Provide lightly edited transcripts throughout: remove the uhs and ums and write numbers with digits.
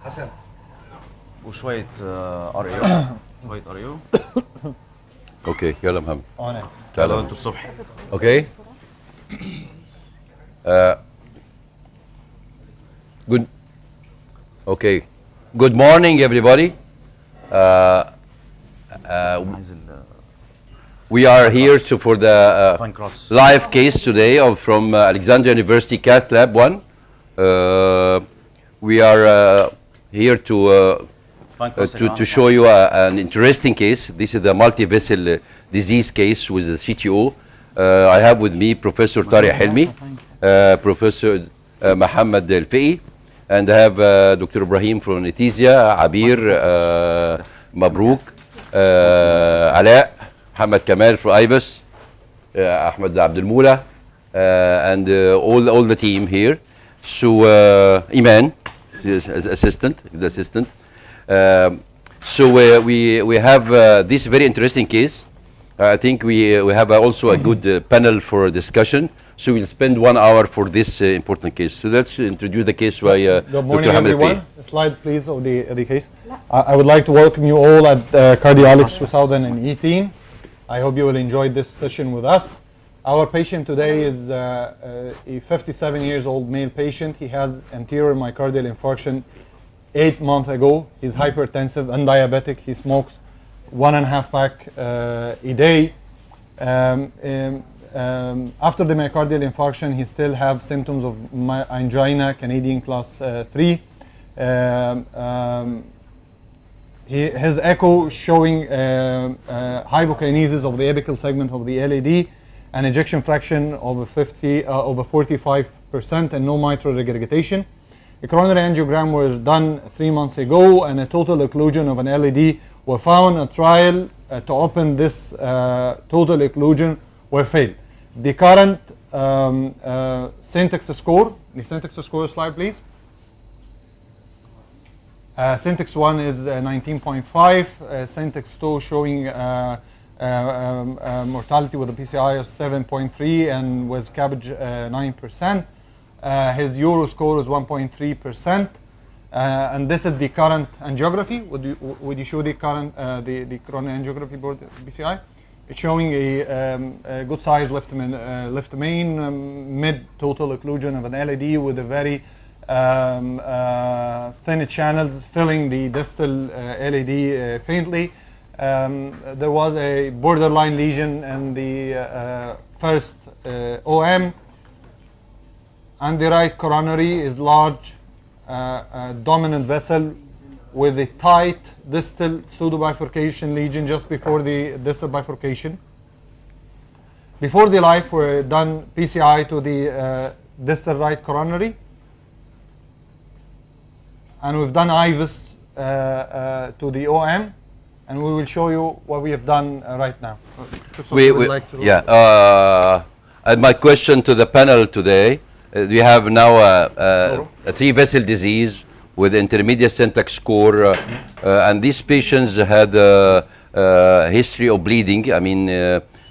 حسن وشوية ار شوية ار اوكي يلا محمد انا يلا انتوا الصبح. اوكي good okay good morning everybody we are here for the live case today from Alexandria University Cath Lab 1. We are here to show you an interesting case. This is the multi-vessel disease case with the CTO. I have with me Professor Tariq Helmi, Professor Mohamed Sobhy, and I have Dr. Ibrahim from Ethiopia, Abir, Mabrouk, Ala, Mohamed Kamal from IBIS, Ahmed Abdul Moula, and all the team here. So Iman, as assistant, the assistant. So we have this very interesting case. I think we have also a good panel for discussion. So we'll spend 1 hour for this important case. So let's introduce the case by Good morning, Dr. everyone. Slide, please, of the case. I would like to welcome you all at Cardiology 2018. I hope you will enjoy this session with us. Our patient today is a 57 years old male patient. He has anterior myocardial infarction 8 months ago. He's hypertensive and diabetic. He smokes 1.5 pack a day. After the myocardial infarction, he still have symptoms of angina, Canadian class 3. His echo showing hypokinesis of the apical segment of the LAD, an ejection fraction of 45%, and no mitral regurgitation. A coronary angiogram was done 3 months ago, and a total occlusion of an LAD were found. A trial to open this total occlusion were failed. The current syntax score, the syntax score slide, please. Syntax 1 is 19.5, syntax 2 showing mortality with a PCI of 7.3 and with cabbage 9%. His Euro score is 1.3%, and this is the current angiography. Would you show the current the coronary angiography board PCI? It's showing a good size left main mid total occlusion of an LAD with a very thin channels filling the distal LAD faintly. There was a borderline lesion in the first OM, and the right coronary is large dominant vessel with a tight distal pseudo-bifurcation lesion just before the distal bifurcation. Before the life, we done PCI to the distal right coronary, and we've done IVUS to the OM, and we will show you what we have done right now. And my question to the panel today, we have now a 3-vessel disease with intermediate syntax score, and these patients had a history of bleeding. I mean,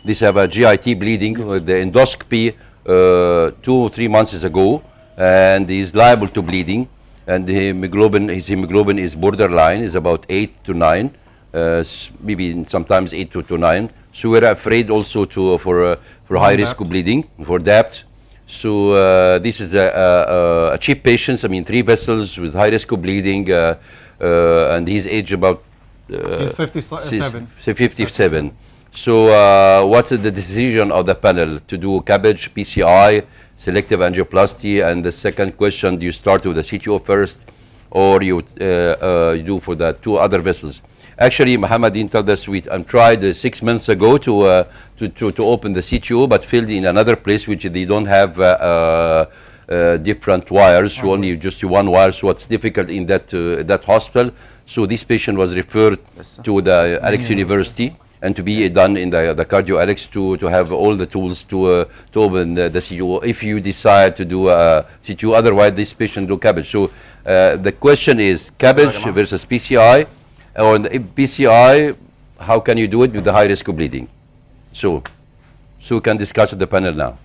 these have a GIT bleeding with the endoscopy 2 or 3 months ago, and he's liable to bleeding. And his hemoglobin is borderline, is about 8 to 9, maybe sometimes 8 to 9. So we're afraid also for high risk of bleeding, for DAPT. So this is a cheap patient. I mean, 3 vessels with high risk of bleeding, and his age about he's 57. 57. So what's the decision of the panel to do cabbage, PCI, selective angioplasty? And the second question, do you start with the CTO first, or you do for the 2 other vessels? Actually, Mohammed told us we tried 6 months ago to open the CTO, but failed in another place which they don't have different wires, so only just 1 wire. So it's difficult in that hospital. So this patient was referred to the Alex University, and to be done in the cardio Alex to have all the tools to open the CTO if you decide to do a CTO. Otherwise, this patient do cabbage. So the question is cabbage versus PCI. On the PCI, how can you do it with the high risk of bleeding? So we can discuss at the panel now.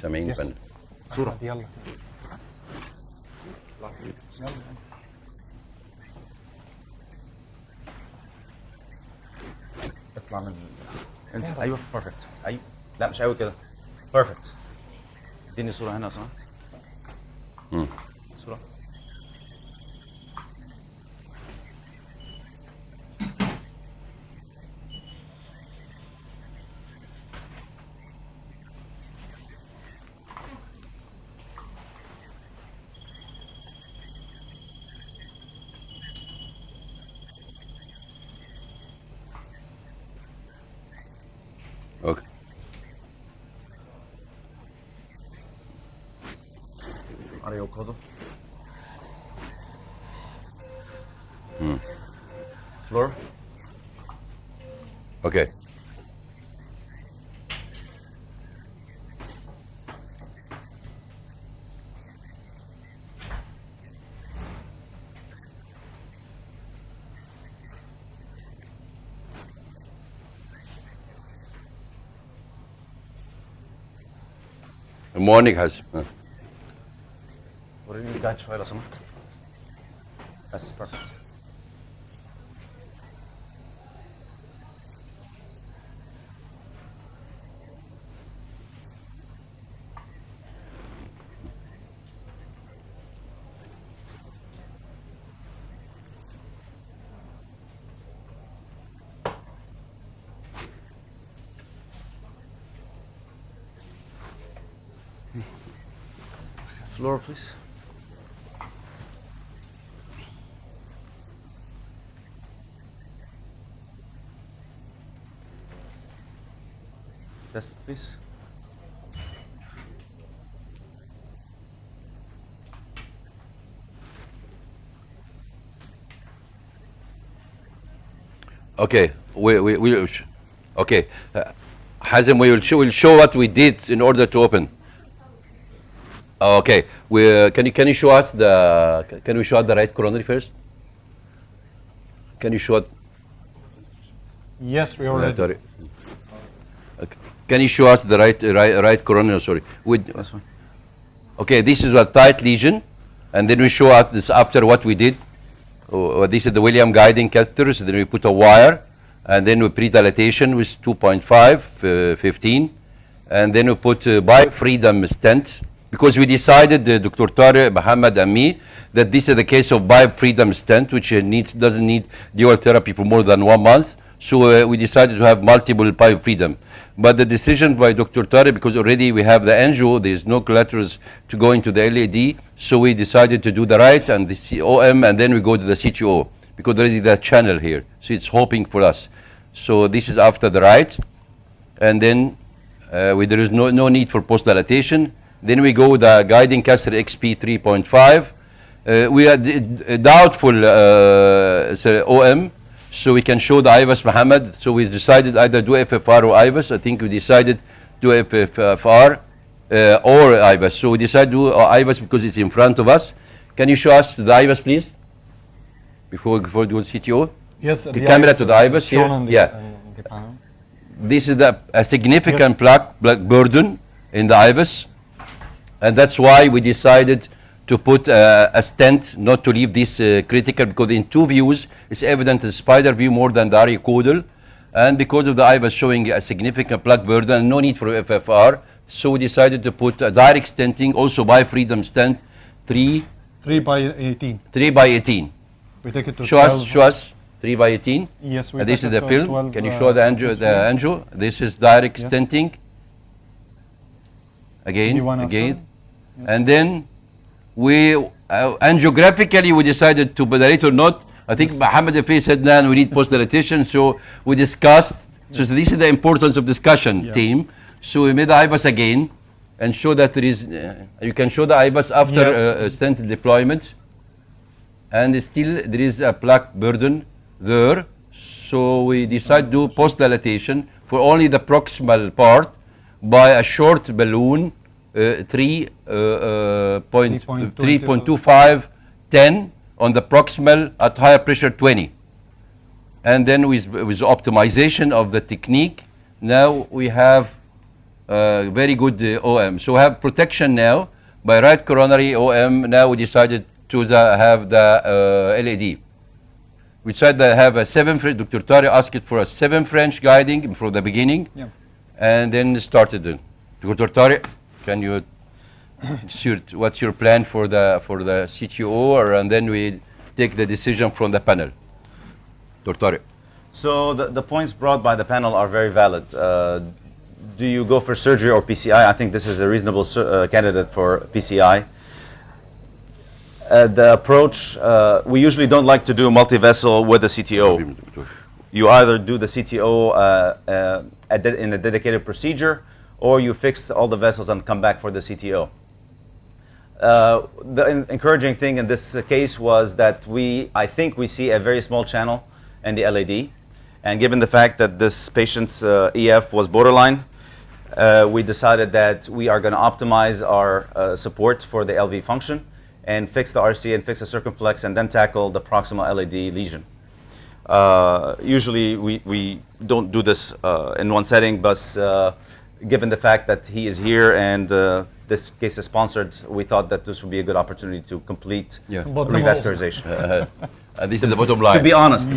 سامعين Yes. فن. صورة. يلا. اطلع من انزل. ايوه بيرفكت. ايوه لا مش قوي كده. بيرفكت. اديني صورة هنا يا سماحة. مم. صورة. اوكي. اريو كودو. فلور. اوكي. المورنينج حسب. وريني الجايد شوية لو سمحت. بس بيرفكت. Floor, please. Test, please. Okay, we okay. Hazem, we'll show what we did in order to open. Okay, can you show us the right coronary first? Can you show it? Yes, we already. Sorry. Okay. Can you show us the right coronary? Sorry. That's fine. Okay, this is a tight lesion, and then we show us this after what we did. This is the William guiding catheters. Then we put a wire, and then we pre-dilatation with 2.5, 15, and then we put biofreedom stent, because we decided, Dr. Tariq, Mohamed, and me, that this is the case of biofreedom stent, which doesn't need dual therapy for more than 1 month. So we decided to have multiple biofreedom. But the decision by Dr. Tariq, because already we have the angio, there's no collaterals to go into the LAD, so we decided to do the right and the OM, and then we go to the CTO, because there is that channel here. So it's hoping for us. So this is after the right, and then there is no need for post-dilatation. Then we go with the guiding catheter XP 3.5. We are doubtful OM, so we can show the IVAS, Mohammed. So we decided either do FFR or IVAS. I think we decided do FFR or IVAS. So we decided to do IVAS because it's in front of us. Can you show us the IVAS, please? Before we go to CTO? Yes. The camera to the IVAS here. Yeah. This is a significant plaque burden in the IVAS. And that's why we decided to put a stent, not to leave this critical, because in two views, it's evident the spider view more than the ariocaudal. And because of the IVAS showing a significant plaque burden, no need for FFR, so we decided to put a direct stenting, also biofreedom stent, 3 by 18. 3 by 18. We take it to Show us, 3 by 18. Yes, we This take is it the to film. 12, Can you show the angio? This is direct Yes. stenting. Again. The one after? Yes. And then we angiographically we decided to dilate or not. I think Mohamed Afi said now we need post dilatation, so we discussed. So this is the importance of discussion, team. So we made the IVAS again and show that there is. You can show the IVAS after stent deployment, and still there is a plaque burden there. So we decided to do post dilatation for only the proximal part by a short balloon. 3.25, 10 on the proximal at higher pressure 20. And then with optimization of the technique, now we have very good OM. So we have protection now by right coronary OM. Now we decided to have the LAD. We decided to have a 7 French. Dr. Tari asked for a 7 French guiding from the beginning, Yeah. and then started. Dr. Tari, can you what's your plan for the CTO, and then we take the decision from the panel. Dr. Tari. So the points brought by the panel are very valid. Do you go for surgery or PCI? I think this is a reasonable candidate for PCI. The approach, we usually don't like to do multi-vessel with a CTO. You either do the CTO in a dedicated procedure, or you fix all the vessels and come back for the CTO. The encouraging thing in this case was that I think we see a very small channel in the LAD. And given the fact that this patient's EF was borderline, we decided that we are going to optimize our support for the LV function and fix the RC and fix the circumflex and then tackle the proximal LAD lesion. Usually we don't do this in one setting, but given the fact that he is here and this case is sponsored, we thought that this would be a good opportunity to complete revascularization. This is the bottom line. To be honest,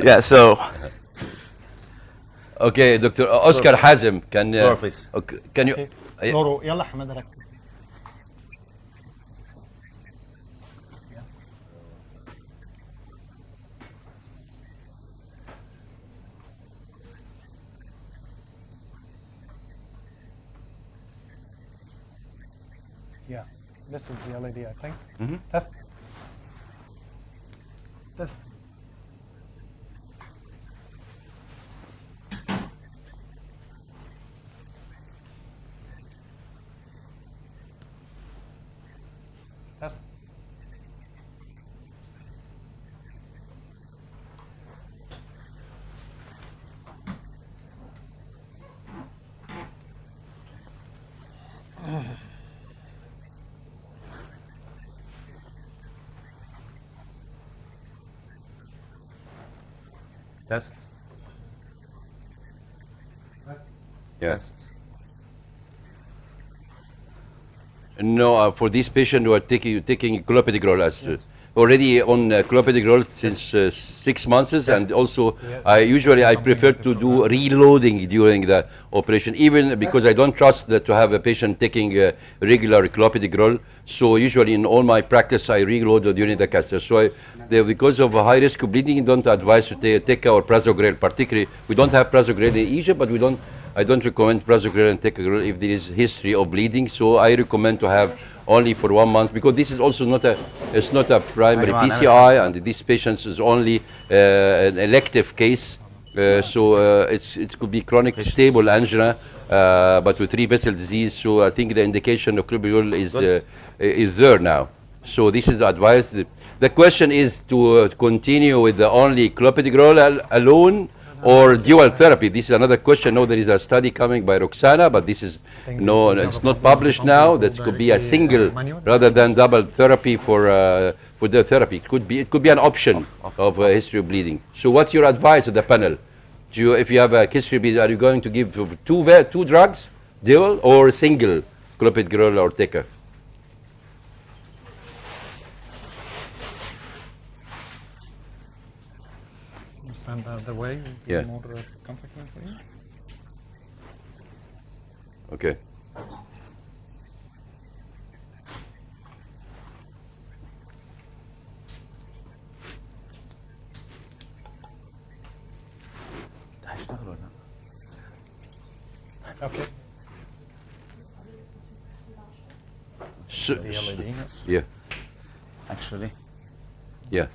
yeah. So, okay, Dr. Oscar Hazem, Laura, please. Can you? لورو يلا حمد ركز. Yeah, this is the LED, I think. Mm-hmm. Test. Test. Test. Yes. No, for this patient who are taking clopidogrel as already on clopidogrel since 6 months, and also I prefer to do reloading during the operation, even because I don't trust that to have a patient taking regular clopidogrel. So usually in all my practice I reload during the catheter. So because of a high risk of bleeding, don't advise to take our prasugrel. Particularly, we don't have prasugrel in Egypt, but I don't recommend prasugrel and tecagrel if there is history of bleeding. So I recommend to have only for 1 month, because this is also not a primary PCI, and these patients is only an elective case. It could be chronic stable angina, but with 3 vessel disease. So I think the indication of clopidogrel is there now. So this is the advice. The question is to continue with the only clopidogrel alone, or dual therapy. This is another question. No, there is a study coming by Roxana, but this is it's not published now. That could be a single rather than double therapy for the therapy. It could be an option of history of bleeding. So what's your advice to the panel? If you have a history of bleeding, are you going to give two drugs, dual or single clopidogrel or teca? Stand out of the way. Yeah. More comfortable for you. Okay. Okay. So, The LED. yeah. Actually. Yeah.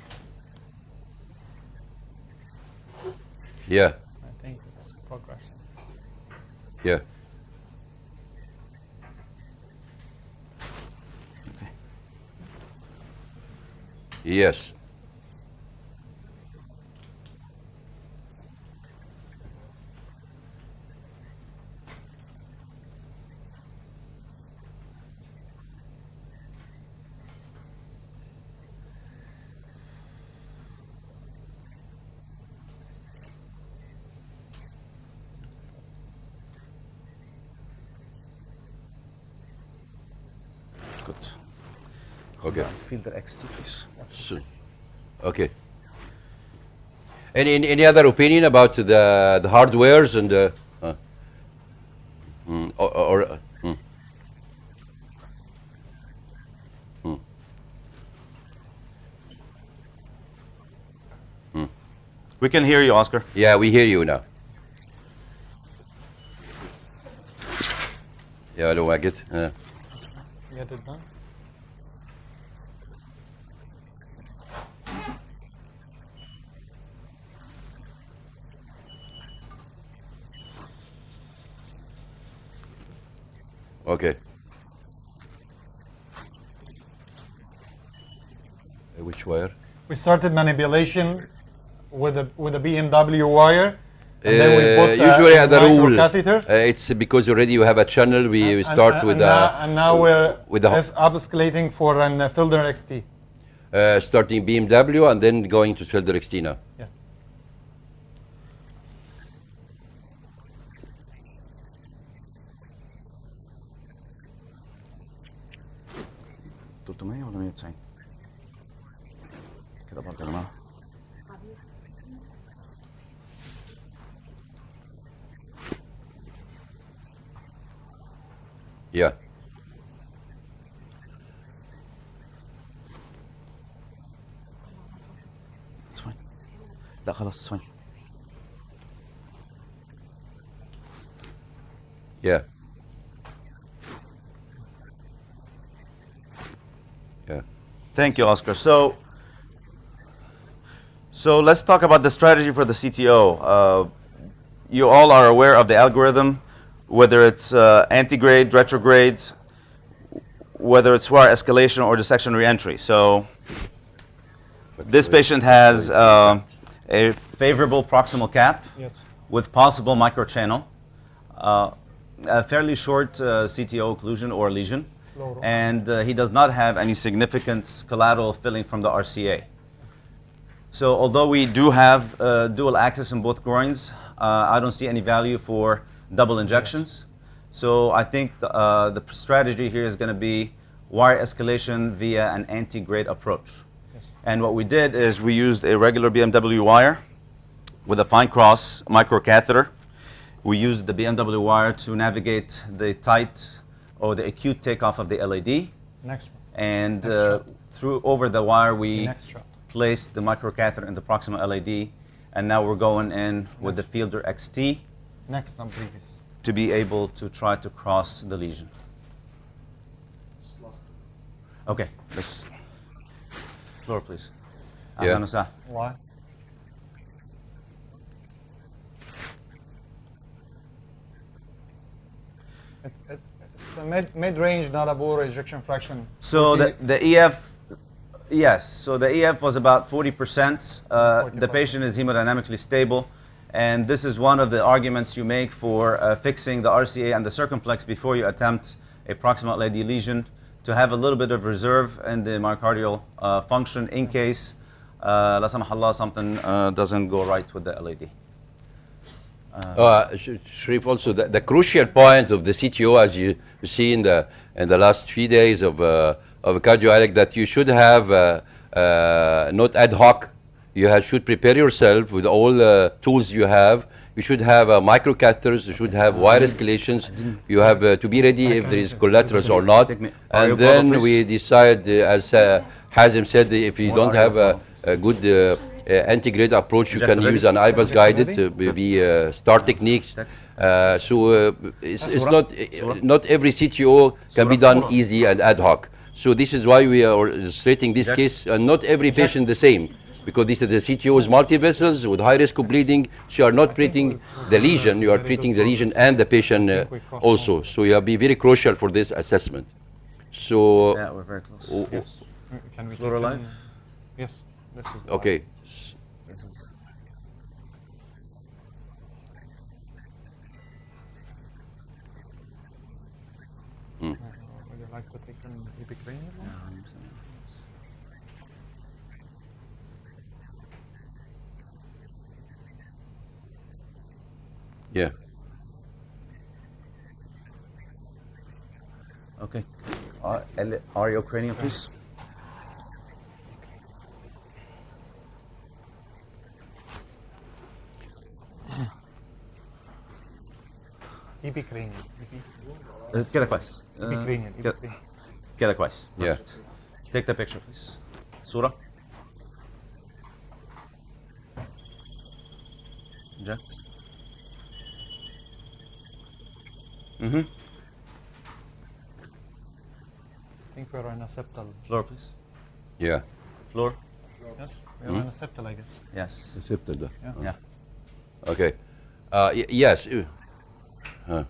Yeah. I think it's progressing. Yeah. Okay. Yes. Good. Okay. Fielder XT, please. So, okay. Any other opinion about the hardwares and the or We can hear you, Oscar. yeah, we hear you now. Yeah, I don't like it. Get it done. Okay. Which wire? We started manipulation with a BMW wire, and then we put Usually at the rule, microcatheter. it's because already you have a channel. We start with and now we're with the upscalating for an Fielder XT. starting BMW and then going to Fielder XT now. Yeah. ولا 190 كده برضه يا جماعه. Yeah. It's fine. لا خلاص it's fine. Yeah. Yeah. Thank you, Oscar. So let's talk about the strategy for the CTO. You all are aware of the algorithm, whether it's antigrade, retrograde, whether it's wire escalation or dissection reentry. So this patient has a favorable proximal cap Yes. with possible microchannel, a fairly short CTO occlusion or lesion, Fluoro. and he does not have any significant collateral filling from the RCA. So although we do have dual access in both groins, I don't see any value for double injections. So I think the strategy here is going to be wire escalation via an anti-grade approach. Yes. And what we did is we used a regular BMW wire with a fine cross microcatheter. We used the BMW wire to navigate the tight or the acute takeoff of the LAD. Next one. And Next shot. through over the wire, The we next shot. placed the microcatheter in the proximal LAD. And now we're going in with the Fielder XT Next on previous. to be able to try to cross the lesion. Okay, let's floor, please. Yeah. أهلاً وسهلاً. Why? It's a mid-range, not a poor ejection fraction. So 40 the EF, yes. So the EF was about 40%. The 45. patient is hemodynamically stable, and this is one of the arguments you make for fixing the RCA and the circumflex before you attempt a proximal LAD lesion, to have a little bit of reserve in the myocardial function in case, la samah Allah, something doesn't go right with the LAD. Sharif, also the crucial point of the CTO, as you see in the last 3 days of cardiac, that you should have not ad hoc. You should prepare yourself with all the tools you have. You should have microcatheters. You should have wire escalations. You have to be ready if there is collaterals or not. And then we decide, as Hazem said, if you don't have a good anti-grade approach, you can use an IVAS guided, maybe star techniques. It's not every CTO can be done easy and ad hoc. So this is why we are illustrating this case, and not every patient the same, because this is the CTO's multi-vessels with high risk of bleeding. So you are not treating the lesion, you are treating the lesion and the patient also. So you have to be very crucial for this assessment. So Yeah, we're very close. Yes. Can we Floor take alive? in- Yes. This is okay. This is- Would you like to take an epicranial one? Yeah. Okay. Areocranial, please. Epicranial. كده كويس. Epicranial. كده- كده كويس. Yeah. Perfect. Take the picture, please. صورة. Inject. Mm-hmm. I think we're on a septal. Floor, please. Yeah. Floor. Yes, we're on a septal, I guess. Yes. Accepted. Yeah. Okay. Yes. Huh.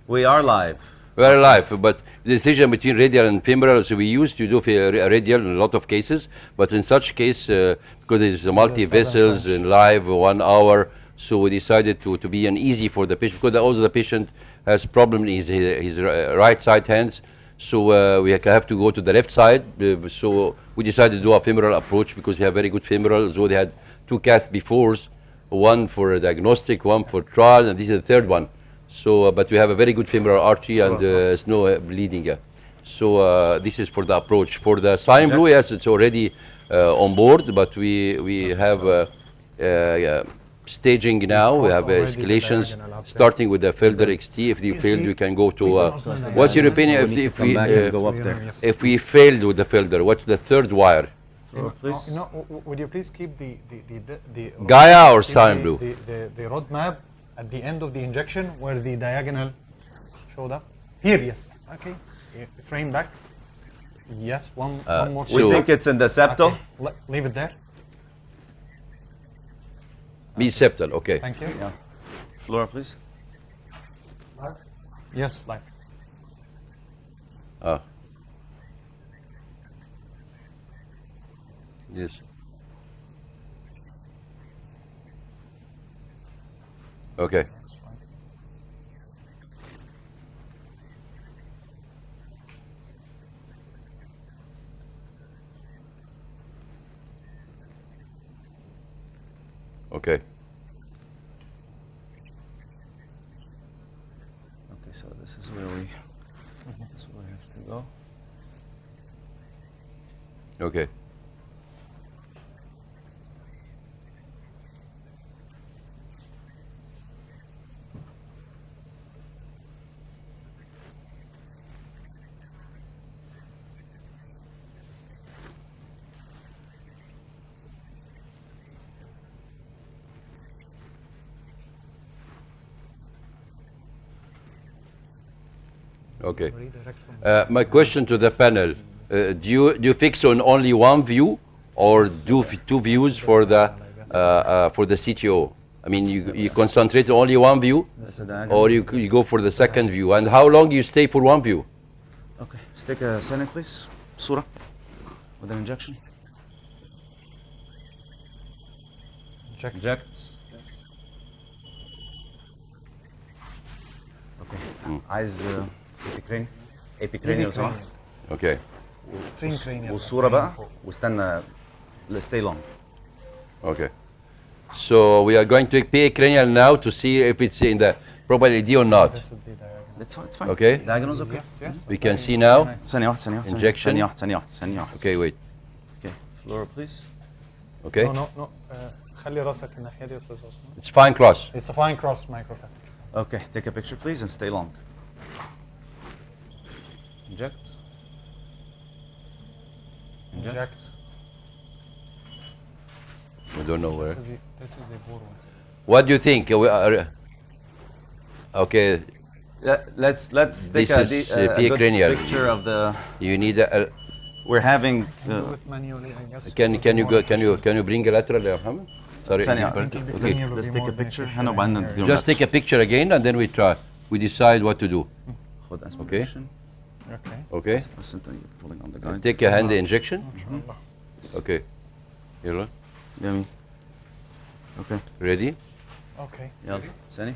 We are live. We are alive, but the decision between radial and femoral, so we used to do radial in a lot of cases, but in such case, because it's multi-vessels French. in live 1 hour, so we decided to be an easy for the patient, because also the patient has problem in his right side hands, so we have to go to the left side, so we decided to do a femoral approach because they have very good femoral, so they had 2 caths before, one for diagnostic, one for trial, and this is the 3rd one. So, but we have a very good femoral artery and there's no bleeding. Yeah. So this is for the approach. For the cyan blue, yes, it's already on board, but we have staging now. We have already the escalations diagonal up there. starting with the Felder XT. If you failed, see, we can go to. also What's your diagonal. opinion We need if to come back and go up We there. yes. if we failed with the Felder? What's the 3rd wire? Floor, please. Would you please keep the Gaia or keep cyan the- blue? The roadmap at the end of the injection where the diagonal showed up. Here, yes. Okay. Frame back. Yes. One more. We So- think it's in the septal. Okay. Leave it there. Be septal. Okay. Thank you. Yeah. Floor, please. Yes, like. Yes. Okay. That's fine. Okay. Okay, so this is where we. This is where we have to go. Okay. Okay. Redirect from My question to the panel: do you fix on only one view, or do 2 views for the CTO? I mean, you concentrate on only one view, That's the diagonal. or you go for the second view. And how long you stay for one view? Okay, stick a Senate, please. Surah. With an injection. inject. Inject. Okay. عايز epicranial صح؟ Okay. Extreme cranial. والصورة بقى واستنى stay long. Okay. So we are going to pay cranial now to see if it's in the proper LED or not. This is the diagonal. It's fine. It's fine. Okay. Diagonals okay. Yes, yes. We can see now. ثانية واحدة ثانية واحدة. Injection. ثانية واحدة ثانية واحدة ثانية واحدة. Okay, wait. Okay. Floor please. Okay. No, no, no. خلي راسك الناحية دي يا أستاذ عثمان. It's fine cross. It's a fine cross microcat. Okay. Take a picture please and stay long. Inject. Inject. We don't know where. This is a poor one. What do you think? Okay. Let's This take a, is, a good epicranial. picture of the. You need a. We're having. Can do it manually, I guess. Can you bring a lateral, ya Mohammed? Sorry. ثانية I think واحدة. it'll be Okay. cranial Let's will be take a more picture. beneficial هنا in وبعدين here. نديهم Just take a picture again and then we try. We decide what to do. خد aspiration. Okay. Okay. بس انت you're pulling on the guide. Take a hand injection. Inshallah. Okay. يلا. جميل. Okay. Ready? Okay. يلا ثاني.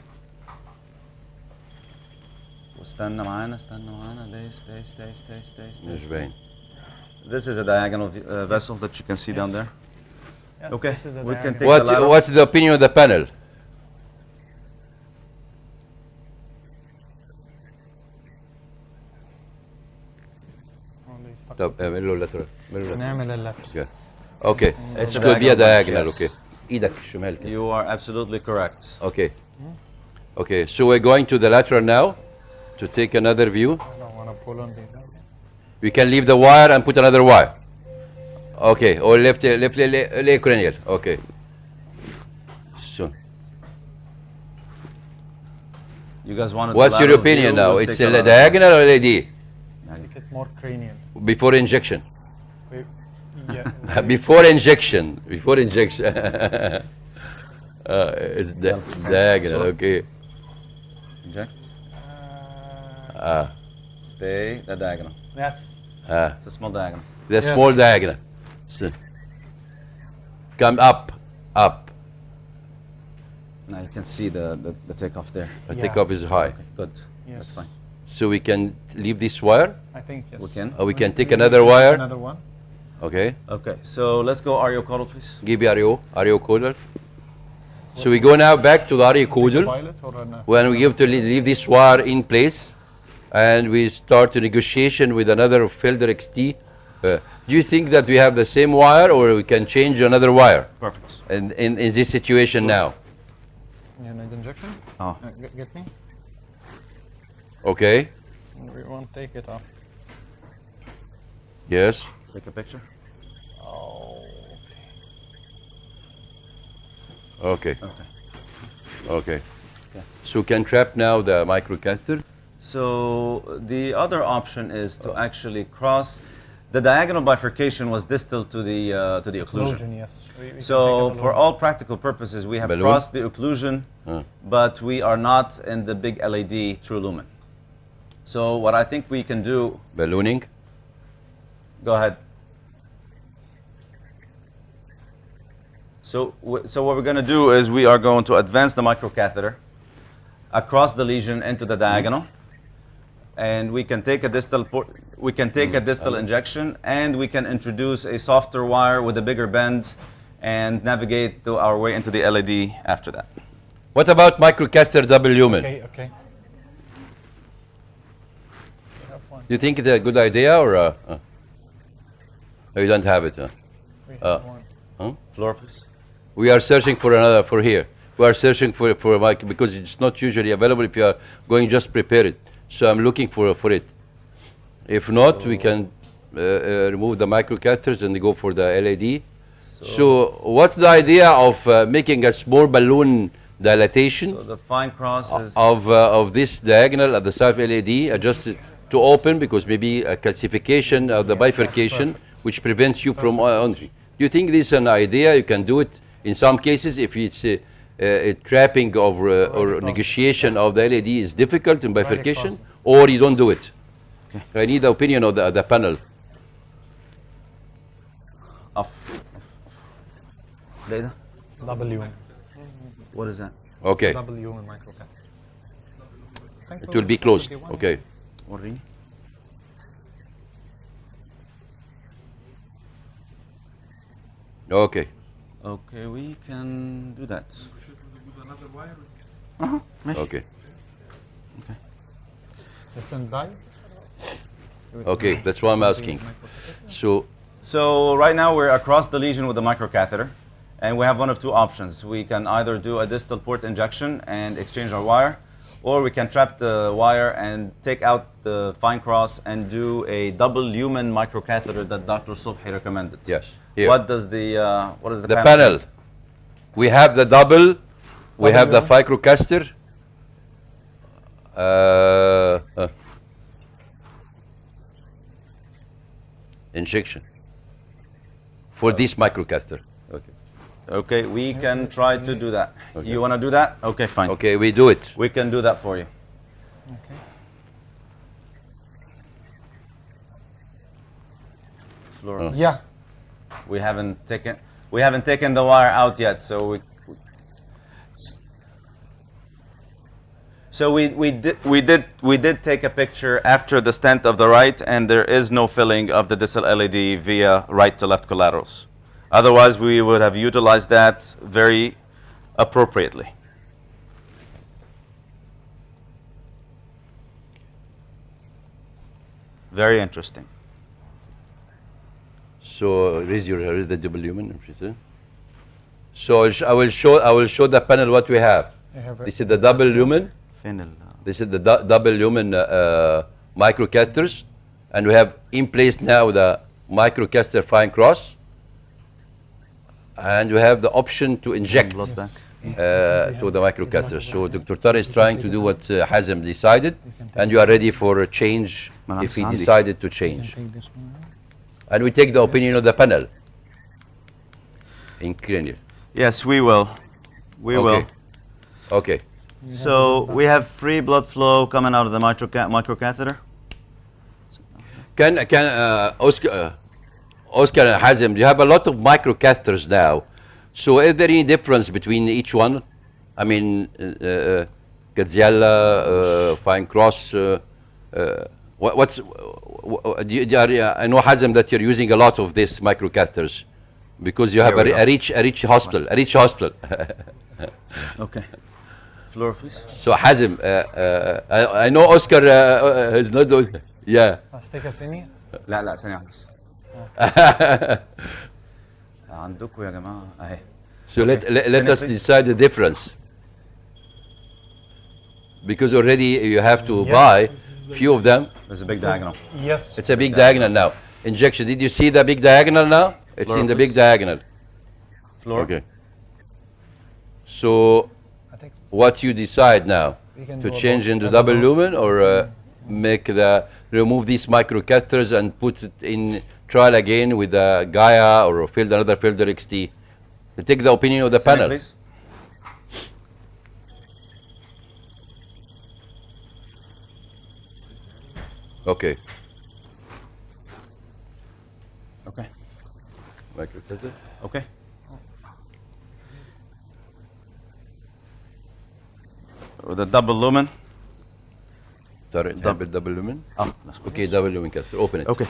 واستنى معانا stay. مش باين. This is a diagonal vessel that you can see down there. Yes, Okay, this is a we can diagonal. take What, the lateral. what's the opinion of the panel? Only stuck طب with- اعمل له lateral. اعمل له lateral. نعمل اللاتر. Okay. Okay. It's It a will be a diagonal diagonal. branch, yes. Okay. ايدك الشمال كده. You are absolutely correct. Okay. Okay. So we're going to the lateral now to take another view. I don't want to pull on the. We can leave the wire and put another wire. Okay. Or left cranial. Okay. So You guys wanted. what's the your lateral opinion view, now? we'll It's take a the lateral. diagonal or LED? Make it more cranial. Before injection. We, yeah. Before injection. Before injection. It's diagonal. Okay. Inject. Ah. Stay the diagonal. Yes. It's a small diagonal. The Yes. small diagonal. So, come up, up. Now you can see the takeoff there. The Yeah. takeoff is high. Okay, good. Yes. That's fine. So we can leave this wire, I think yes. We can. or we can take We another take wire. Another one. Okay. Okay, so let's go REO caudal, please. Give me REO caudal. So we go now back to the REO Take a caudal. violet or an, When we give to leave this wire in place, and we start a negotiation with another Felder XT. Do you think that we have the same wire, or we can change another wire Perfect. in this situation now? you need injection? Oh. Get me? Okay. We won't take it off. Yes. Take a picture. Oh. Okay. Okay. Okay. So we can trap now the microcatheter. So the other option is to actually cross. The diagonal bifurcation was distal to the occlusion. Occlusion, yes. We can So take a for balloon. all practical purposes, we have Balloon? crossed the occlusion, but we are not in the big LED true lumen. So what I think we can do, Ballooning. go ahead. So what we're going to do is we are going to advance the microcatheter across the lesion into the diagonal, and we can take a distal distal injection, and we can introduce a softer wire with a bigger bend and navigate our way into the LED after that. What about microcatheter double lumen? Okay, okay. We have one. Do you think it's a good idea, or you don't have it? We have one. Huh? Floor, please. We are searching for another for here. We are searching for a mic because it's not usually available if you are going just prepare it. So I'm looking for it. If not, we can remove the microcatheters and go for the LED. So what's the idea of making a small balloon dilatation So the fine cross is of this diagonal at the side of LED adjusted to open, because maybe a calcification of the bifurcation which prevents you from entry. Do you think this is an idea? You can do it in some cases if it's a trapping of or negotiation of the LED is difficult in bifurcation, or you don't do it. Okay. I need the opinion of the panel. off. Leda, W. what is that? Okay, W in microcat. it will be closed. Okay. Worry. Okay. Okay, we can do that. Okay. Listen, die. Okay. That's why I'm asking. So So right now we're across the lesion with the microcatheter, and we have one of two options. We can either do a distal port injection and exchange our wire, or we can trap the wire and take out the fine cross and do a double lumen microcatheter that Dr. Sobhy recommended. yes. Here. What does the The panel. We have the double. We have the microcatheter. Injection for this microcatheter. Okay. Okay, we can try to do that. Okay. You want to do that? Okay, fine. Okay, we do it. We can do that for you. Okay. Flora. Yeah. We haven't taken the wire out yet, so we did take a picture after the stent of the right, and there is no filling of the distal LED via right to left collaterals. Otherwise, we would have utilized that very appropriately. Very interesting. So raise the double lumen. So I will show the panel what we have. This is the double lumen. This is the double lumen microcatheters, and we have in place now the microcatheter fine cross, and we have the option to inject to the microcatheter. So Dr. Tariq is trying to do what Hazem decided, and you are ready for a change if he decided to change. And we take the opinion of the panel in cranial. Yes, we will. We will. Okay. So we have free blood flow coming out of the microcatheter. Can Oscar and Hazem, you have a lot of microcatheters now. So is there any difference between each one? I mean, Gaziella, Fine Cross, I know, Hazem, that you're using a lot of these microcatheters because you have a rich hospital. Okay. Floor, please. So Hazem, I know Oscar is not doing. Yeah. أستيقظ ثانية؟ لا ثانية واحدة بس. عندكم يا جماعة أهي. So let us decide the difference. Because already you have to buy few of them. There's a big diagonal. Yes. It's a big diagonal now. Injection. Did you see the big diagonal now? It's Floor, in the please. big diagonal. Floor. Okay. So I think what you decide now? we can To do change about into double lumen or remove these microcatheters and put it in trial again with the Gaia or another filter XT? Take the opinion of the Stand, panel. please. Okay. Okay. Microcatheter. Okay. With the double lumen. Sorry, double lumen. That's good. Okay, double lumen catheter. Open it. Okay.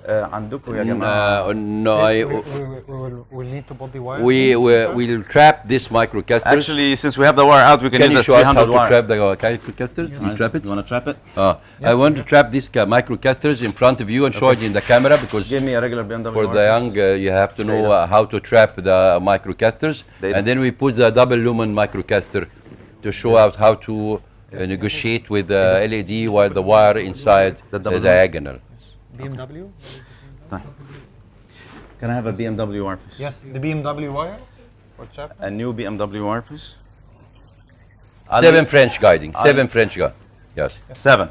عندكم يا جماعة. No, we'll need to put the wire. we'll trap this microcatheter. Actually, since we have the wire out, we can Can use you a show us how 300 to wire. trap the microcatheter? You trap it? You want to trap it? I want to trap these microcatheters in front of you and show it in the camera because Give me a regular BMW for wire, the please. young you have to know how to trap the microcatheters, Data. and then we put the double lumen microcatheter to show out how to negotiate with the LED while the wire inside the diagonal. BMW? Can I have a BMW wire, please? Yes, the BMW wire. What's up? A new BMW wire, please. Seven French guiding. Seven French guide. Yes. 7.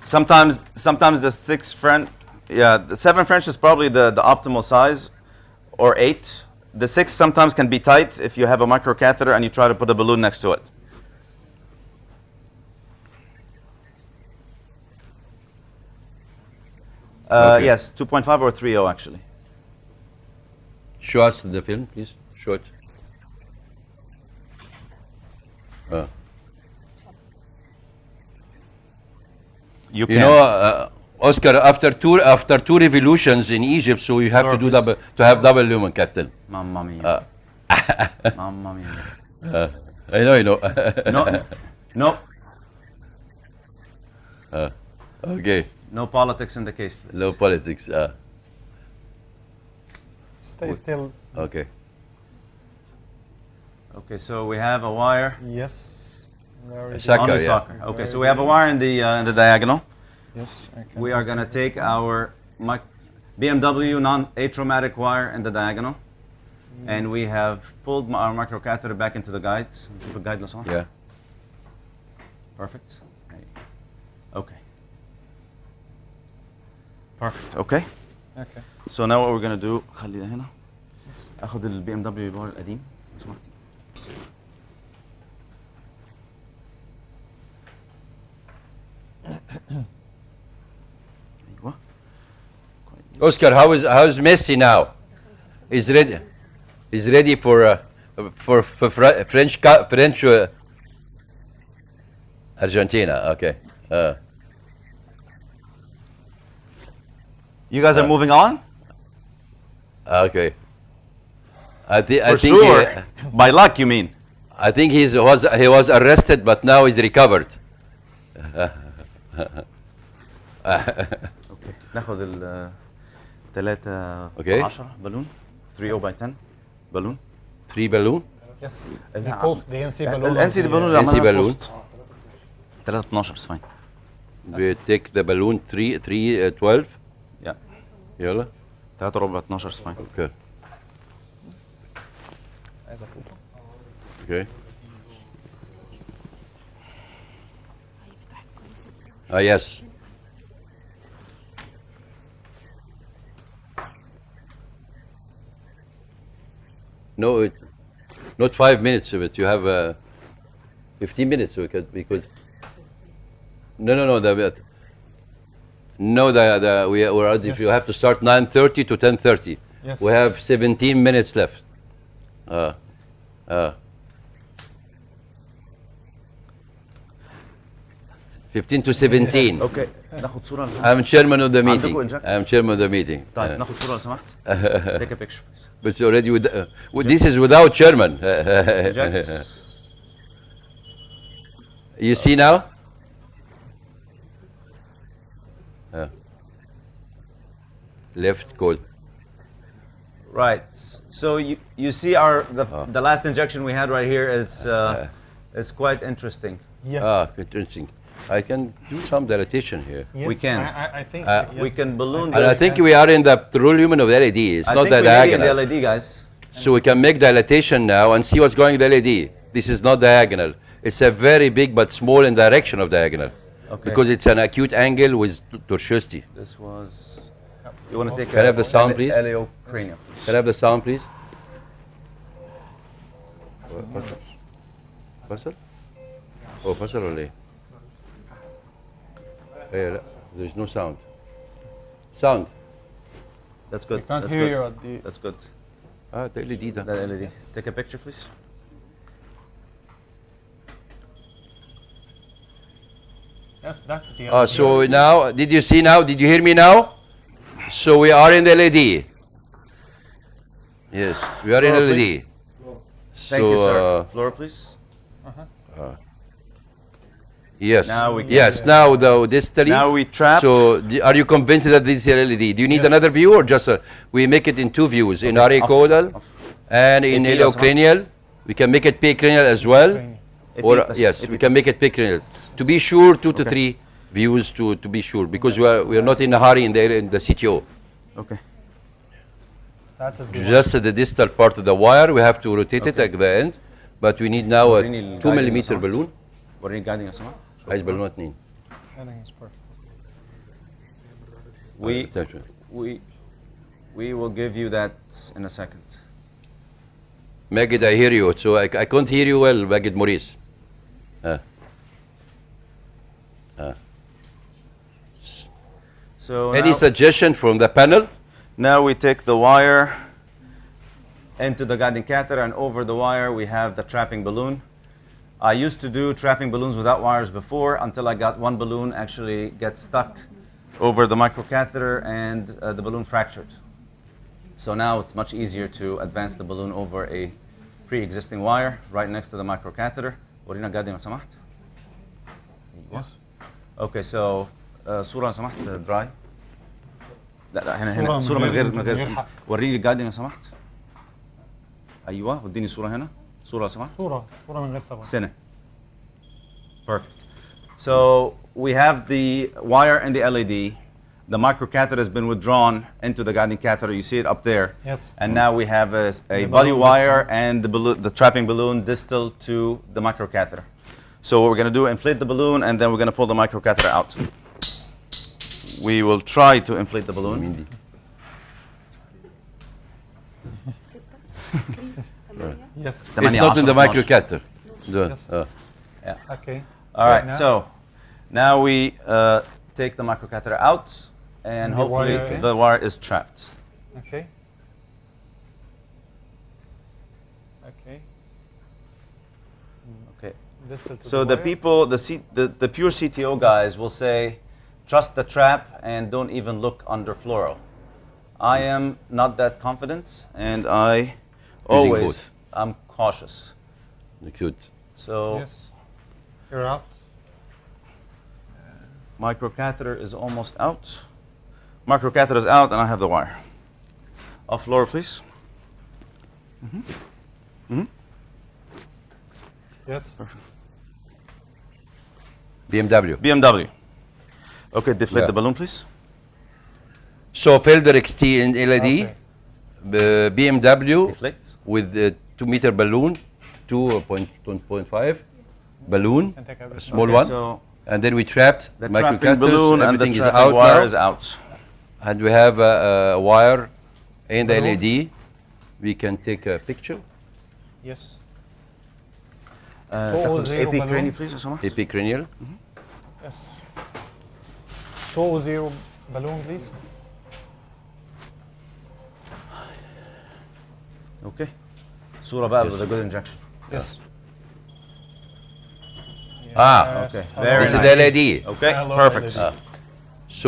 Sometimes the 6 French, the 7 French is probably the optimal size, or 8. The 6 sometimes can be tight if you have a microcatheter and you try to put a balloon next to it. Okay. Yes, 2.5 or 3.0 actually. Show us the film, please. Show it. You You know, Oscar, after two revolutions in Egypt, so you have to do have double lumen catheter. Mamma mia. Mamma mia. I know. No. Okay. No politics in the case, please. No politics. Stay still. Okay. Okay, so we have a wire. Yes. There is Sucker, On the yeah. socket. Okay, so we have a wire in the diagonal. Yes. I can. We are going to take our BMW non-atraumatic wire in the diagonal, and we have pulled our microcatheter back into the guides. نشوف الجايد لو سمحت. Yeah. Perfect. Okay. Perfect. Okay. Okay. So now what we're going to do, خلينا هنا. اخد البي ام دبليو الباور القديم لو سمحت. ايوه. Oscar, how's Messi now? He's ready. He's ready for French Argentina. Okay. You guys are moving on? Okay. I think For sure. By luck, you mean? I think he was arrested, but now he's recovered. اوكي ناخد ال 3 Okay. 10 بالون 3 by 10 بالون 3 balloon. Yes. ال- The post, the NC balloon. ال NC of the, بالون اللي NC عملها balloon. post. 3 12 is fine. We take the balloon 3 12. Yeah. يلا. 3 ربع 12 is fine. Okay. Okay. Yes. No, not 5 minutes of it. You have 15 minutes because. No. No, we are. If you have to start 9:30 to 10:30. Yes. We have 17 minutes left. 15 to 17. اوكي ناخد صورة لو سمحت. I'm chairman of the meeting. عندكم inject؟ I'm chairman of the meeting. طيب ناخد صورة لو سمحت. Take a picture please. But it's already this is without chairman. Inject. You see now? Left call. Right. So you see the last injection we had right here. It's quite interesting. Yes. Interesting. I can do some dilatation here. Yes, we can. I think Uh, yes. We can balloon And I this. think we are in the true lumen of the LED. It's I not think the we may be in diagonal. the LED, guys. So we can make dilatation now and see what's going in the LED. This is not diagonal. It's a very big but small in direction of diagonal. Okay. Because it's an acute angle with tortuosity. This was. You want to take Can I have the sound, please? Elio cranial. Can I have the sound, please? Faisal? Oh, Faisal only. Hey, there's no sound. Sound. That's good. I can't That's hear good. you at the. That's good. The LED. That LED. Take a picture, please. Yes, that's the. So now, did you see now? Did you hear me now? So we are in the LED. Yes, we are in Floor, LED. please. Thank you, sir. Floor, please. Yes. Now we can- yes. Now the distally. Now we trap. So are you convinced that this is LED? Do you need Yes. another view or just we make it in two views, in RA caudal Off. and in AP iliocranial? We can make it pecranial as well. AP Or plus- yes, AP we can plus. make it pecranial. To be sure, 2 to Okay. 3 views to be sure, because we are not in a hurry in the CTO. Okay. That's a good Just the distal part of the wire, we have to rotate it at the end, but we need now a وريني ال 2 guiding millimeter لو سمحت. balloon. وريني الجايدنج يا سماح. عايز بالونه 2. I think it's perfect. We will give you that in a second. Magid, I hear you, so I can't hear you well, Magid Maurice. So Any now, suggestion from the panel? now we take the wire into the guiding catheter, and over the wire we have the trapping balloon. I used to do trapping balloons without wires before until I got one balloon actually get stuck over the microcatheter and the balloon fractured. So now it's much easier to advance the balloon over a pre-existing wire right next to the microcatheter. ورينا الجايدنج لو سمحت. Yes. Okay, so صورة لو سمحت dry. لا هنا صورة صورة من من غير غير- من من غير غير حق. وريني الجايدنج لو سمحت. ايوه وديني صورة هنا. صورة لو سمحت. صورة من غير صبغة. Cine. Perfect. So we have the wire and the LED. The microcatheter has been withdrawn into the guiding catheter. You see it up there. Yes. And now we have a The body balloon wire distal. and the trapping balloon distal to the microcatheter. So what we're going to do, inflate the balloon, and then we're going to pull the microcatheter out. We will try to inflate the balloon. Yes. It's not in the 12. microcatheter. Yes. Yeah. Okay. All right, now? so now we take the microcatheter out, and The hopefully wire in? the wire is trapped. Okay. Okay. Okay. Distal to So the wire. people, the pure CTO guys will say, trust the trap and don't even look under fluoro. I am not that confident, and I Using always both. I'm cautious. Good. So Yes. You're out. microcatheter is almost out. Microcatheter is out, and I have the wire. Off floor, please. Yes. BMW. BMW. Okay, deflate Yeah. the balloon, please. So Felder XT in LED, Okay. BMW Deflate. with a 2-meter balloon, 2.5 balloon, Can take a everything. small Okay, one, so and then we trapped the microcatheters, trapping balloon and the everything is trapping out wire now, is out. and we have a wire in the Balloon. LED. We can take a picture. Yes. تاخد 0 AP crane, balloon. please, لو سمحت. Epicranial. Yes. 2-0 balloon, please. Okay. صورة بقى Yes. with a good injection. Yes. Ah, okay. Hello, Very This is nice. the LED. Okay, Hello, perfect. LED. So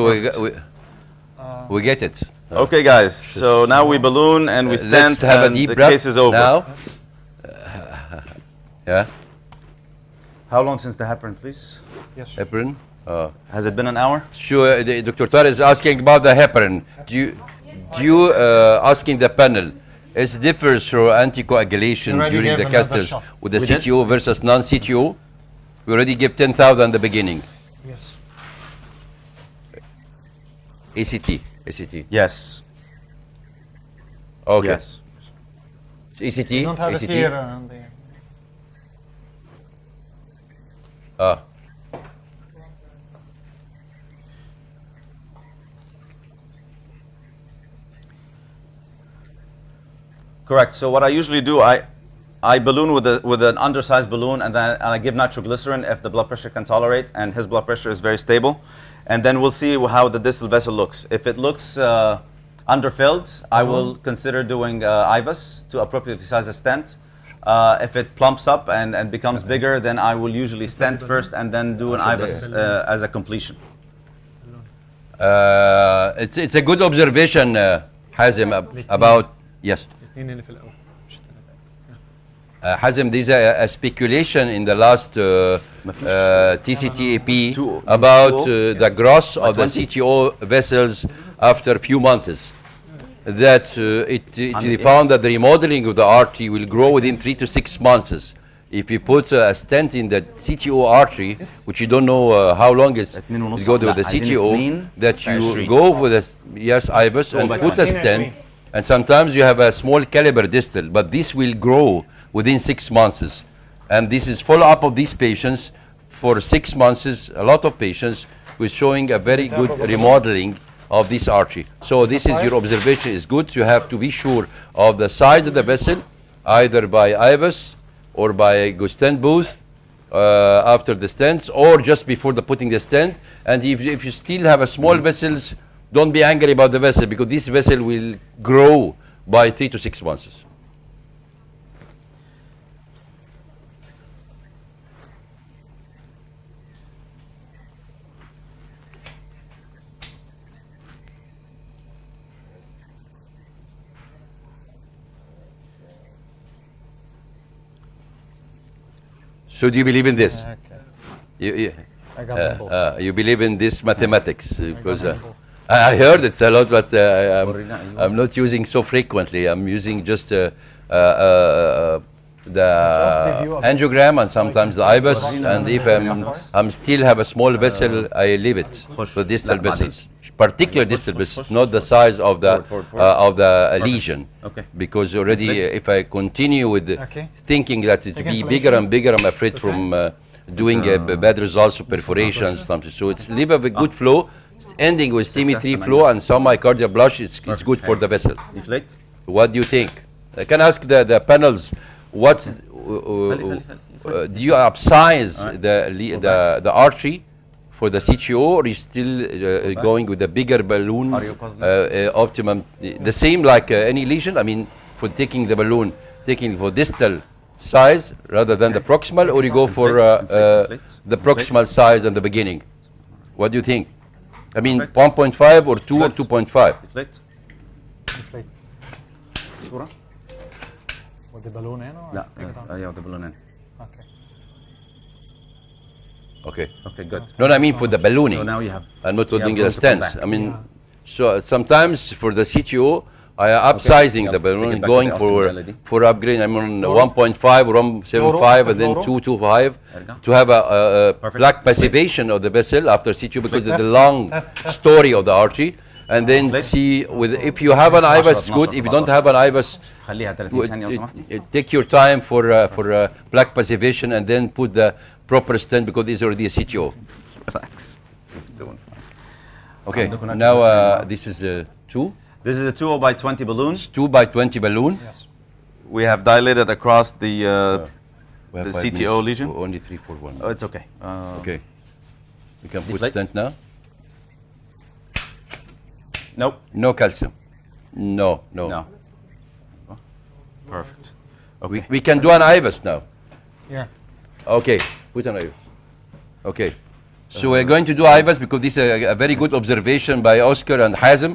we get it. Okay, guys. So now we balloon and we stand, Let's have a and deep the breath case is over. now. Yeah, How long since the heparin, please? Yes. heparin. Has it been an hour? Sure, Dr. Tar is asking about the heparin. Do you asking the panel, is differs for anticoagulation already during gave the another catheters shot. with the We did? CTO versus non-CTO? We already gave 10,000 at the beginning. Yes. ACT. Yes. Okay. Yes. ACT. You don't have it ACT. here. On the Ah. Correct. So what I usually do, I balloon with an undersized balloon, and then I give nitroglycerin if the blood pressure can tolerate, and his blood pressure is very stable. And then we'll see how the distal vessel looks. If it looks underfilled, I will consider doing IVUS to appropriately size a stent. If it plumps up and becomes bigger, then I will usually stent first and then do an IVUS as a completion. It's a good observation, Hazim, about, yes. الاثنين اللي في الأول. Hazim, there's a speculation in the last TCTAP about the growth of the CTO vessels after a few months. That they found that the remodeling of the artery will grow within 3 to 6 months. If you put a stent in the CTO artery, which you don't know how long it's go with the CTO, that you go with a IVUS and put a stent, and sometimes you have a small caliber distal, but this will grow within 6 months. And this is follow-up of these patients for 6 months, a lot of patients with showing a very good remodeling of this artery. So this is your observation is good. You have to be sure of the size of the vessel, either by IVUS or by stent booth after the stents, or just before the putting the stent. And if you still have a small vessels, don't be angry about the vessel, because this vessel will grow by 3 to 6 months. So do you believe in this? Okay. I got them both. You believe in this mathematics? Because I heard it a lot, but I'm not using so frequently. I'm using just the angiogram and sometimes the IVUS. And if I'm still have a small vessel, I leave it for distal vessels, particular distal vessels, not the size of the lesion. Okay. Because already, if I continue with thinking that it will be bigger and bigger, I'm afraid from doing bad results of perforations. So it's leave a good flow, ending with STEMI-3 flow and some myocardial blush. It's good for the vessel. Deflate. What do you think? I can ask the panels. What do you upsize the artery for the CTO, or is still going with a bigger balloon optimum? The same like any lesion. I mean, for taking the balloon, taking for distal size rather than the proximal, or you go for the proximal size at the beginning? What do you think? I mean, 1.5 or 2 or 2.5? Deflate. Inflate. صورة. With the balloon in or لا take it out? ايوه the balloon in. Okay. Okay. Okay, good. No, I mean for the ballooning. So now you have. I'm not you have doing room the to come stance. back. I mean, Yeah. so sometimes for the CTO, I am upsizing yeah, the take balloon, it back to going the Austin LED. for upgrade. I'm on Fluoro. 1.5 or 1.75 and then Fluoro. 225 Erga. to have a Perfect. black passivation of the vessel after CTO because of the Test, long test. story of the artery. And then Plate. see with if you have an IVAS, good. If you don't have an IVAS, خليها 30 ثانية لو سمحتي. take your time for black passivation and then put the proper stent because this is already a CTO. Relax. Doing fine. Okay, عندكم ناتج now بس this is a 2 This is a 2 by 20 balloon. 2 by 20 balloon. Yes. We have dilated across the. We have The 5 CTO minutes, lesion? Only 3 for 1. Oh, it's okay. Okay. We can put Deflate? stent now. Nope. No calcium. No. No. Oh, perfect. Okay. We can do an IVAS now. Yeah. Okay, put an IVAS. Okay. So we're going to do IVAS because this is a very good observation by Oscar and Hazem.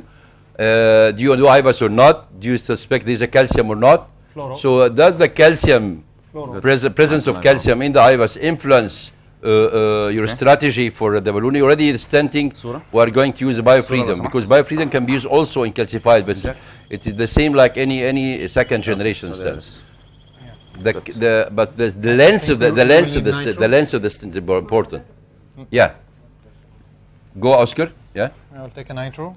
Do you do IVAS or not? Do you suspect there's a calcium or not? Fluoro. So does the calcium, Fluoro. presence of calcium in the IVAS influence your strategy for the balloon? Already the stenting, Surah. we are going to use biofreedom Surah, because biofreedom can be used also in calcified vessels. It is the same like any second generation So there stent. is- But the length of the length of the length of the stent is more important. Yeah. Go, Oscar. Yeah. I'll take a nitro.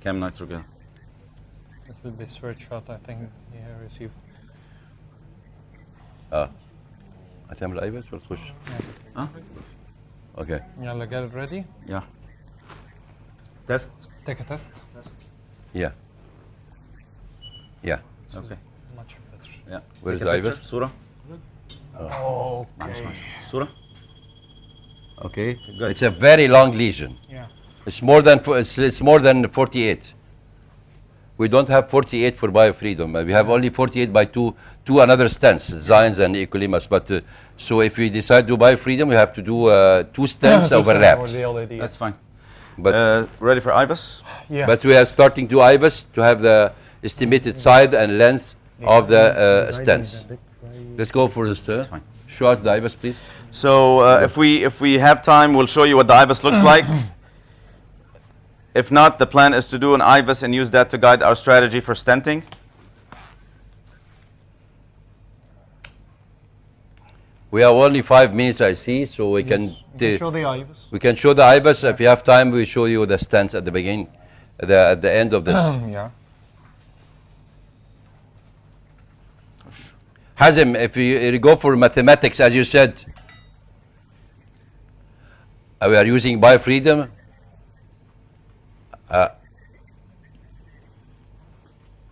كام نيتروجين؟ This is the switch shot I think he received. هتعمل اي بس ولا تخش؟ ها؟ اوكي. Yalla, get it ready. Yeah. Test. Take a test. Yeah. Yeah. Okay. Much better. Yeah. Where Take is a the picture. IVAS? صورة. Okay. صورة. Okay. Good. It's a very long lesion. Yeah. It's more than it's more than 48. We don't have 48 for biofreedom. We have only 48 by two another stents, Zines and Equilimas. But so if we decide to do biofreedom, we have to do 2 stents Or overlapped. the LED. That's fine. But Ready for IVAS? Yeah. but we are starting to IVAS to have the estimated side and length of the stents. Let's go for the stent. fine. Show us the IVAS, please. So if we have time, we'll show you what the IVAS looks like. If not, the plan is to do an IVAS and use that to guide our strategy for stenting. We have only 5 minutes, I see, so we can show the IVAS. we can show the IVAS. If you have time, we show you the stents at the beginning, at the end of this. Yeah. Hazem, if you go for mathematics, as you said, we are using biofreedom.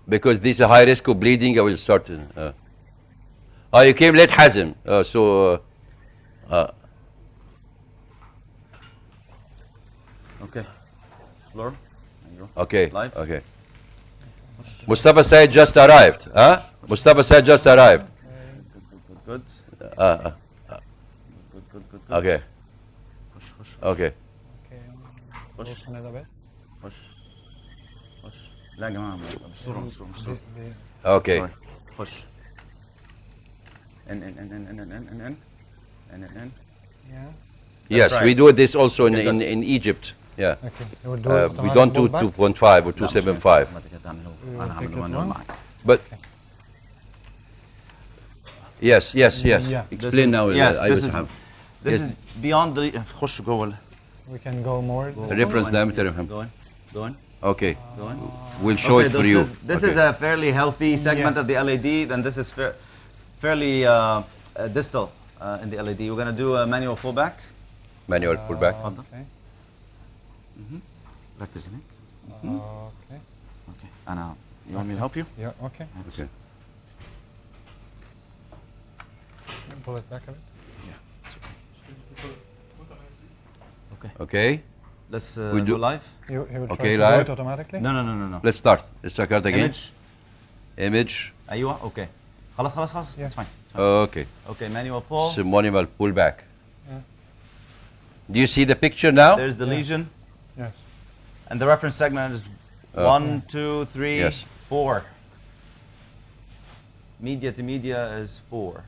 Because this is a high risk of bleeding, I will start. You came late, Hazem. Okay. Floor. There you go. Okay. Live. Okay. Mustafa Said just arrived. Huh? Mustafa Said just arrived. Good. Uh, Good. okay. Push. Okay. Okay. Push. Push a little bit. Push. لا يا جماعة مش صورة. Okay. Sorry. Push. In. Yeah. Yes, right. we do this also Okay, in Egypt. Yeah. Okay. You will do it We don't do automatic 2.5 or لا، مش 2.75. هينفع. أنا take هعمل it manual one. معاك. But yes. Yeah. Explain now. Yes, I this was is have this Yes. is beyond the خش جوه. We can go more. the reference diameter of him. Go in. Okay. Go in. We'll show it for you. This Okay. is a fairly healthy segment Yeah. of the LED, and this is fairly distal in the LED. We're going to do a manual pullback. Manual pullback. Okay. ركز هناك. Okay. Okay. You want me to help you? Yeah. Okay. Okay. Pull it back a bit. Okay. Let's We go do- live. He will try Okay, to do live. it automatically. No. Let's start. Let's start out again. Image. Image. أيوة. Okay. خلاص. Yeah. It's fine. Okay. Okay. Manual pull. So manual pullback. Do you see the picture now? There's the lesion, Yes. and the reference segment is 1, 2, 3, Yes. 4. Media to media is 4.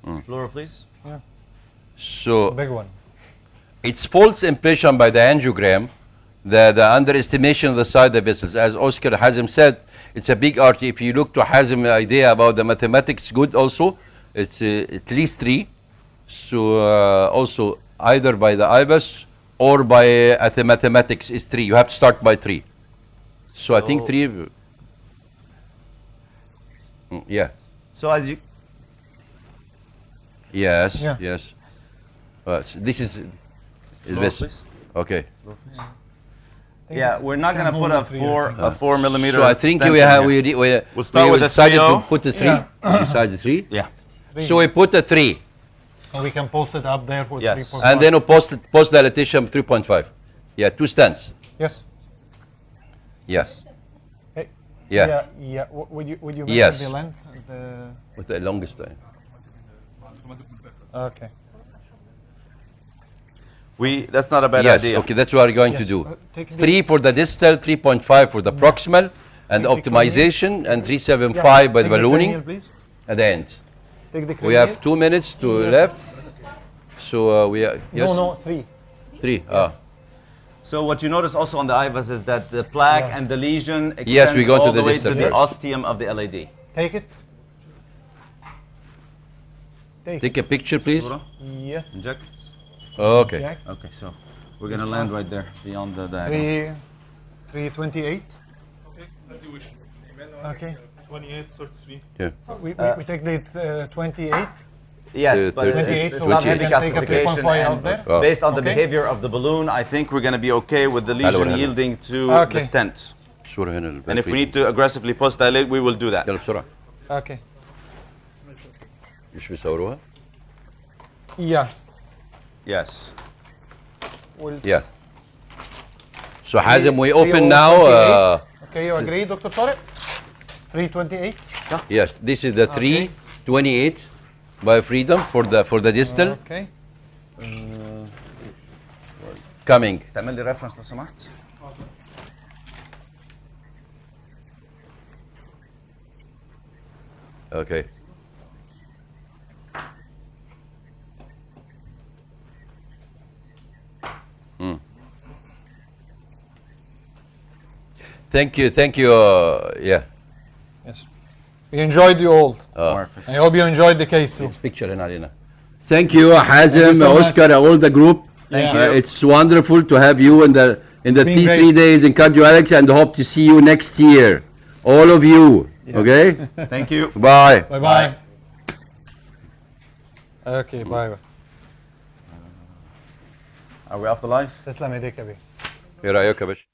Mm. Flora, please. So Big one. it's false impression by the angiogram, the underestimation of the size of the vessels. As Oscar Hazem said, it's a big art. If you look to Hazem's idea about the mathematics, good also, it's at least 3. So also either by the IBIS or by the mathematics is 3. You have to start by 3. So I think 3. Yeah. So as you, Yes. Yeah. Yes. So this is Flora, this. please. Okay. Yeah, we're not Can going to put hold a 4 millimeter. So I think stent we in have here. we start with the decided 3.0. to put the 3. Yeah. We decided 3. Yeah. So we put a 3, So we can post it up there for Yes. 3.5. and then we post dilatation 3.5. Yeah, 2 stents. Yes. Yes. Hey, Yeah. Yeah. Would you Yes. mention the length? The With the longest time. okay. That's not a bad Yes. idea. Okay, that's what we're going to Yes. do. Take the- 3 for the distal, 3.5 for the proximal, and Take the optimization, and 3.75 Yeah, by take the ballooning cranial, please. at the end. Take the We cranial. have 2 minutes to Yes. left. So we are yes. No, 3. 3. Ah. So what you notice also on the IVAS is that the plaque Yeah. and the lesion extends Yes, we go to all the the way distal to the first. ostium of the LAD. Take it. Take a picture, please. Flora, Yes. inject. Okay. Jack. Okay, so we're going to land right there beyond the diagonal. 328. Okay, as you wish. Okay. 28, 33. Yeah. We take the 28. Yes, but 28, it's so not we heavy can take a calcification, 3.5 out and there. Oh. based on the Okay. behavior of the balloon, I think we're going to be okay with the lesion hello. yielding to Okay. the stent. صورة هنا And if we need to aggressively post dilate, we will do that. يلا بسرعة. Okay. مش بيصوروها؟ Yeah. Yes. We'll Yeah. So Hazem, we open 3.28. now. Okay, you agree, Dr. Tariq? 328. Yes, this is the Okay. 328 by freedom for the distal Okay. تعمل coming. لي reference لو سمحت. Okay. Thank you. Yeah. Yes. We enjoyed you all. Perfect. I hope you enjoyed the case too. Picture هنا علينا. Thank you, Hazem, so much. Oscar, all the group. Thank you. It's wonderful to have you in the been T3 great. days in cardiology, and hope to see you next year. All of you. Okay. Thank you. Bye. Bye bye. Okay, bye. Are we off the live? تسلم ايديك يا بيه. ايه رأيك يا باشا؟